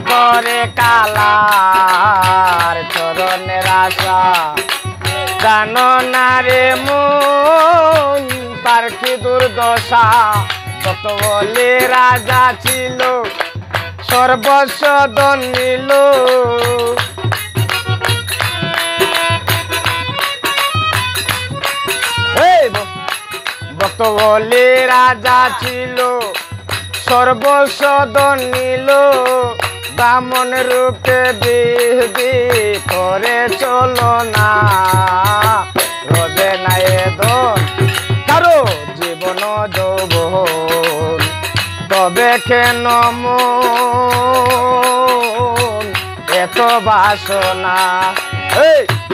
করে কালার চরণের আশা জানো না রে মন তার কি দুর্দশা কত বলে রাজা ছিল সর্বস্ব দন নিল ভক্ত বলে রাজা ছিল সর্বস্ব দন নিল বামন রূপে বিধি করে চলো না রবে না এ দন কারো জীবন যৌবন তবে কেন মন এত বাসনা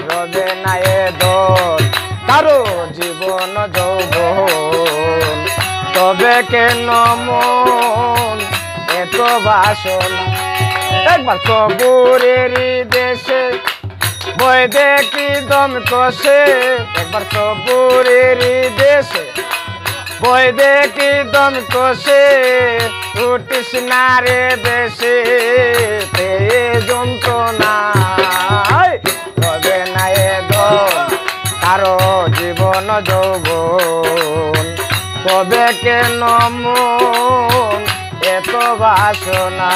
রবে না এ দন কারো জীবন যৌবন তবে কেন মন এত বাসনা একবার সবুরের দেশে বই দেখি দম কষে একবার সবুরের দেশে বই দেখি দম কষে উঠিস না রে বেশে পেয়ে যন্ত্রণা রবে না এ দন কারো জীবন যৌবন তবে কেন মন এত বাসনা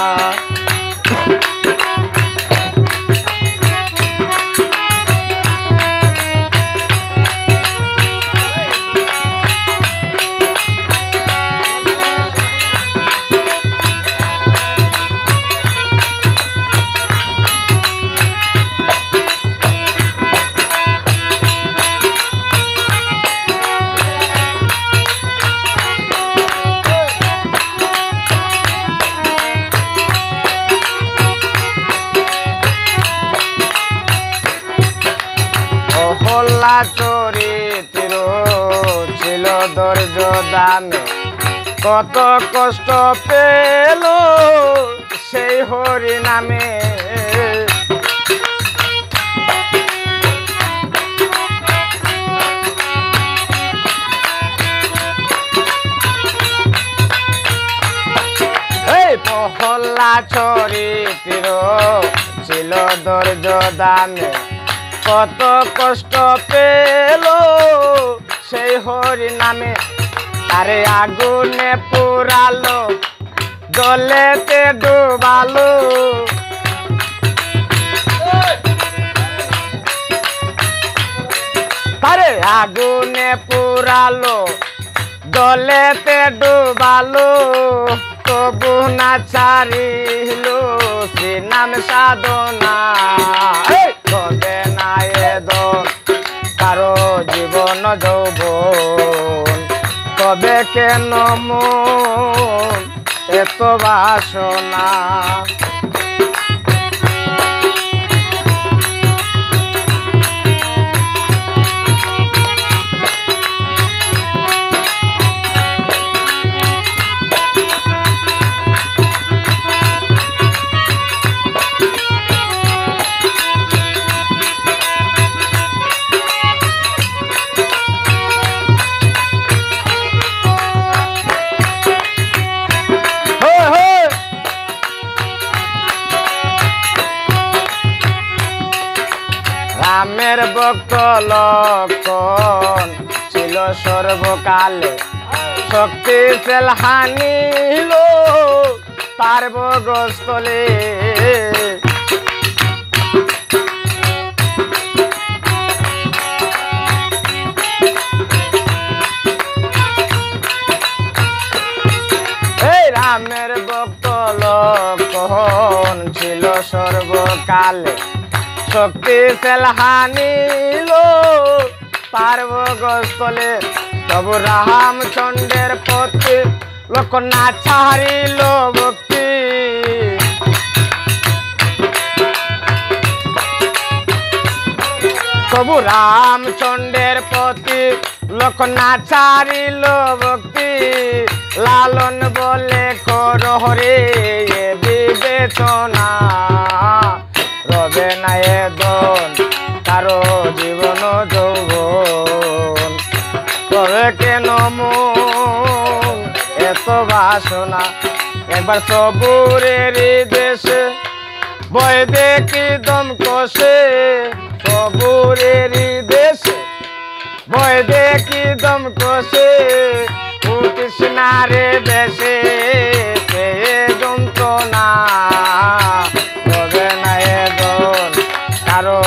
হল্লা চরিত্র ছিল ধৈর্য দামে কত কষ্ট পেল সেই হরি নামে এই হল্লা চরিত্র ছিল ধৈর্য দামে কত কষ্ট পেল সেই হরি নামে আরে আগুনে পুরালো জলেতে ডুবালো আরে আগুনে পুরালো জলেতে ডুবালো তবু না ছাড়িল শ্রী নাম সাধনা তবে না এ দন কারো জীবন যৌবন তবে কেন মন এত বাসনা রামের ভক্ত লক্ষণ ছিল সর্বকালে শক্তি ফেল হানিল তার বগস্থলে এই রামের ভক্ত লক্ষণ ছিল সর্বকালে শক্তি ফেল হানিল তার বগস্থলে তবু রামচন্দ্রের পথে লোক না ছাড়িল ভক্তি তবু রামচন্দ্রের পথে লোক না ছাড়িল ভক্তি লালন বলে কর হরে বিবেচনা রবে না এ দন কারো জীবন যৌবন তবে কেন মন এত বাসনা একবার সবুরের দেশে বয় দেখি দম কষে, সবুরের দেশে বয় দেখি দম কষে, উঠিস না রে বেশে যন্ত্রণা রবে না এখন কারো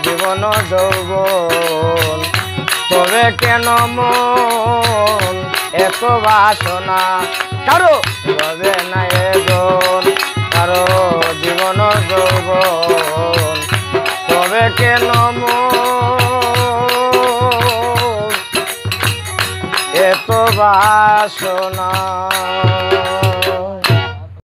জীবন যৌবন। তবে কেন মন এত বাসনা, কারো রবে না এখন কারো জীবন যৌবন। তবে কেন মন এত বাসনা।